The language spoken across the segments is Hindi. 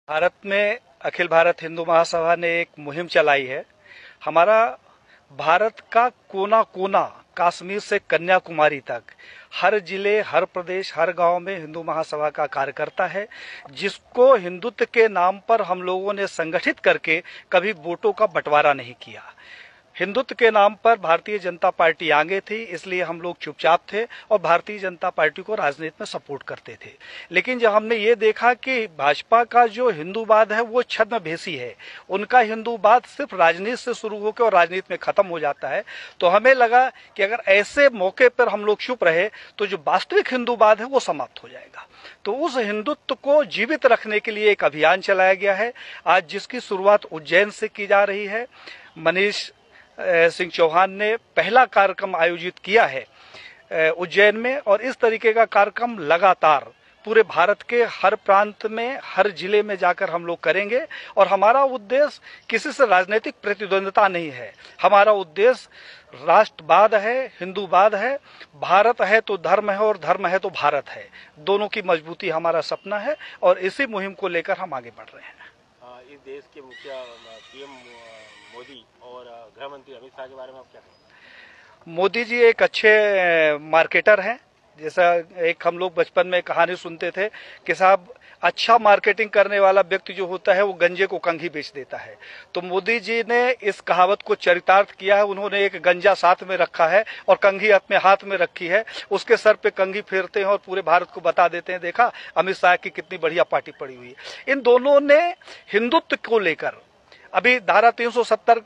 भारत में अखिल भारत हिंदू महासभा ने एक मुहिम चलाई है। हमारा भारत का कोना कोना, कश्मीर से कन्याकुमारी तक, हर जिले, हर प्रदेश, हर गांव में हिंदू महासभा का कार्यकर्ता है, जिसको हिंदुत्व के नाम पर हम लोगों ने संगठित करके कभी वोटों का बंटवारा नहीं किया। हिंदुत्व के नाम पर भारतीय जनता पार्टी आगे थी, इसलिए हम लोग चुपचाप थे और भारतीय जनता पार्टी को राजनीति में सपोर्ट करते थे। लेकिन जब हमने ये देखा कि भाजपा का जो हिंदूवाद है वो छद्मवेशी है, उनका हिंदूवाद सिर्फ राजनीति से शुरू होकर और राजनीति में खत्म हो जाता है, तो हमें लगा कि अगर ऐसे मौके पर हम लोग चुप रहे तो जो वास्तविक हिंदूवाद है वो समाप्त हो जाएगा। तो उस हिंदुत्व को जीवित रखने के लिए एक अभियान चलाया गया है, आज जिसकी शुरुआत उज्जैन से की जा रही है। मनीष सिंह चौहान ने पहला कार्यक्रम आयोजित किया है उज्जैन में, और इस तरीके का कार्यक्रम लगातार पूरे भारत के हर प्रांत में, हर जिले में जाकर हम लोग करेंगे। और हमारा उद्देश्य किसी से राजनीतिक प्रतिद्वंद्विता नहीं है, हमारा उद्देश्य राष्ट्रवाद है, हिंदूवाद है। भारत है तो धर्म है और धर्म है तो भारत है, दोनों की मजबूती हमारा सपना है और इसी मुहिम को लेकर हम आगे बढ़ रहे हैं। इस देश के मुखिया पीएम मोदी और गृह मंत्री अमित शाह के बारे में आप क्या कहेंगे? मोदी जी एक अच्छे मार्केटर हैं। जैसा एक हम लोग बचपन में कहानी सुनते थे कि साहब अच्छा मार्केटिंग करने वाला व्यक्ति जो होता है वो गंजे को कंघी बेच देता है। तो मोदी जी ने इस कहावत को चरितार्थ किया है। उन्होंने एक गंजा साथ में रखा है और कंघी अपने हाथ में रखी है, उसके सर पे कंघी फेरते हैं और पूरे भारत को बता देते हैं, देखा अमित शाह की कितनी बढ़िया पार्टी पड़ी हुई है। इन दोनों ने हिंदुत्व को लेकर, अभी धारा 370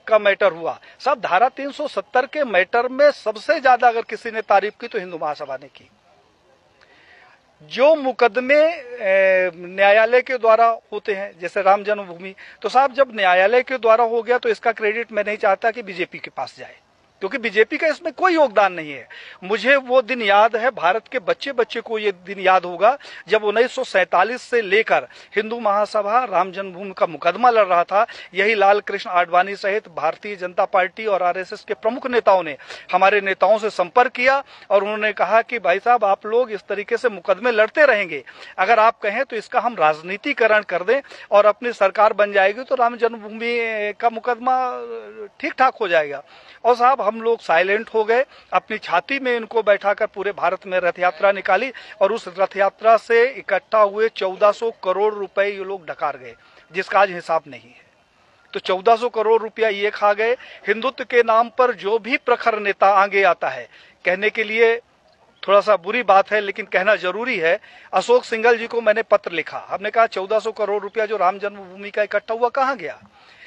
का मैटर हुआ, सब धारा 370 के मैटर में सबसे ज्यादा अगर किसी ने तारीफ की तो हिंदू महासभा ने की। जो मुकदमे न्यायालय के द्वारा होते हैं, जैसे राम जन्मभूमि, तो साहब जब न्यायालय के द्वारा हो गया तो इसका क्रेडिट मैं नहीं चाहता कि बीजेपी के पास जाए, क्योंकि बीजेपी का इसमें कोई योगदान नहीं है। मुझे वो दिन याद है, भारत के बच्चे बच्चे को ये दिन याद होगा, जब 1947 से लेकर हिंदू महासभा राम जन्मभूमि का मुकदमा लड़ रहा था। यही लाल कृष्ण आडवाणी सहित भारतीय जनता पार्टी और आरएसएस के प्रमुख नेताओं ने हमारे नेताओं से संपर्क किया और उन्होंने कहा कि भाई साहब आप लोग इस तरीके से मुकदमे लड़ते रहेंगे, अगर आप कहें तो इसका हम राजनीतिकरण कर दें और अपनी सरकार बन जाएगी तो राम जन्मभूमि का मुकदमा ठीक ठाक हो जाएगा। और साहब हम लोग साइलेंट हो गए, अपनी छाती में इनको बैठाकर पूरे भारत में रथ यात्रा निकाली और उस रथ यात्रा से इकट्ठा हुए 1400 करोड़ रुपए ये लोग डकार गए, जिसका आज हिसाब नहीं है। तो 1400 करोड़ रुपया ये खा गए। हिंदुत्व के नाम पर जो भी प्रखर नेता आगे आता है, कहने के लिए थोड़ा सा बुरी बात है लेकिन कहना जरूरी है, अशोक सिंघल जी को मैंने पत्र लिखा। हमने कहा 1400 करोड़ रुपया जो राम जन्मभूमि का इकट्ठा हुआ कहाँ गया?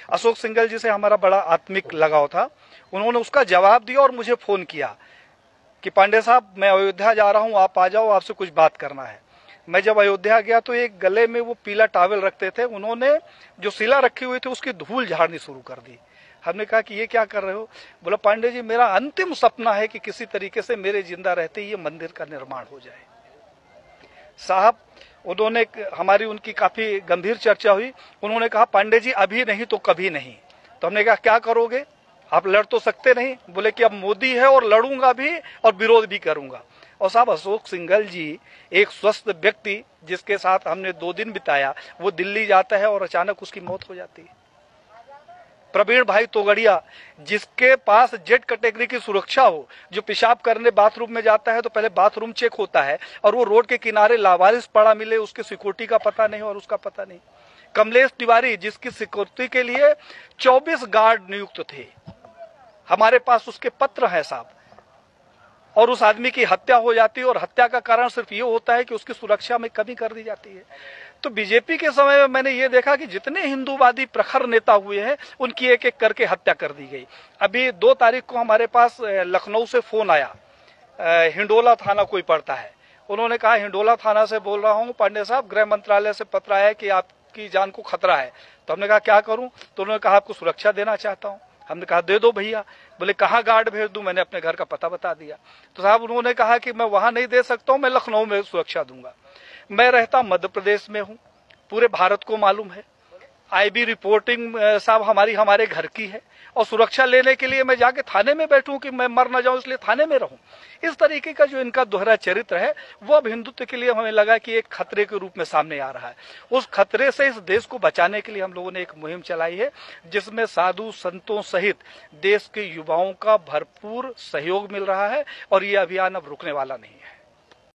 अशोक सिंघल जी से हमारा बड़ा आत्मिक लगाव था। उन्होंने उसका जवाब दिया और मुझे फोन किया कि पांडे साहब मैं अयोध्या जा रहा हूं, आप आ जाओ, आपसे कुछ बात करना है। मैं जब अयोध्या गया तो एक गले में वो पीला टॉवेल रखते थे, उन्होंने जो शिला रखी हुई थी उसकी धूल झाड़नी शुरू कर दी। हमने कहा कि ये क्या कर रहे हो? बोला पांडे जी मेरा अंतिम सपना है कि किसी तरीके से मेरे जिंदा रहते ही ये मंदिर का निर्माण हो जाए। साहब उन्होंने, हमारी उनकी काफी गंभीर चर्चा हुई। उन्होंने कहा पांडे जी अभी नहीं तो कभी नहीं। तो हमने कहा क्या करोगे, आप लड़ तो सकते नहीं। बोले कि अब मोदी है और लड़ूंगा भी और विरोध भी करूंगा। और साहब अशोक सिंघल जी एक स्वस्थ व्यक्ति जिसके साथ हमने 2 दिन बिताया, वो दिल्ली जाता है और अचानक उसकी मौत हो जाती है। प्रवीण भाई तोगड़िया जिसके पास जेड कैटेगरी की सुरक्षा हो, जो पेशाब करने बाथरूम में जाता है तो पहले बाथरूम चेक होता है और वो रोड के किनारे लावारिस पड़ा मिले, उसके सिक्योरिटी का पता नहीं और उसका पता नहीं। कमलेश तिवारी जिसकी सिक्योरिटी के लिए 24 गार्ड नियुक्त थे, हमारे पास उसके पत्र हैं साहब, और उस आदमी की हत्या हो जाती है और हत्या का कारण सिर्फ ये होता है कि उसकी सुरक्षा में कमी कर दी जाती है। तो बीजेपी के समय में मैंने ये देखा कि जितने हिंदूवादी प्रखर नेता हुए हैं उनकी एक एक करके हत्या कर दी गई। अभी 2 तारीख को हमारे पास लखनऊ से फोन आया, हिंडोला थाना कोई पड़ता है, उन्होंने कहा हिंडोला थाना से बोल रहा हूँ पांडे साहब, गृह मंत्रालय से पत्र आया है कि आपकी जान को खतरा है। तो हमने कहा क्या करूं? तो उन्होंने कहा आपको सुरक्षा देना चाहता हूं। हमने कहा दे दो भैया। बोले कहाँ गार्ड भेज दूं? मैंने अपने घर का पता बता दिया। तो साहब उन्होंने कहा कि मैं वहां नहीं दे सकता हूं, मैं लखनऊ में सुरक्षा दूंगा। मैं रहता मध्य प्रदेश में हूं, पूरे भारत को मालूम है। आईबी रिपोर्टिंग साहब हमारे घर की है, और सुरक्षा लेने के लिए मैं जाके थाने में बैठूं कि मैं मर ना जाऊं इसलिए थाने में रहूं। इस तरीके का जो इनका दोहरा चरित्र है वो अब हिंदुत्व के लिए हमें लगा कि एक खतरे के रूप में सामने आ रहा है। उस खतरे से इस देश को बचाने के लिए हम लोगों ने एक मुहिम चलाई है, जिसमें साधु संतों सहित देश के युवाओं का भरपूर सहयोग मिल रहा है, और ये अभियान अब रुकने वाला नहीं है।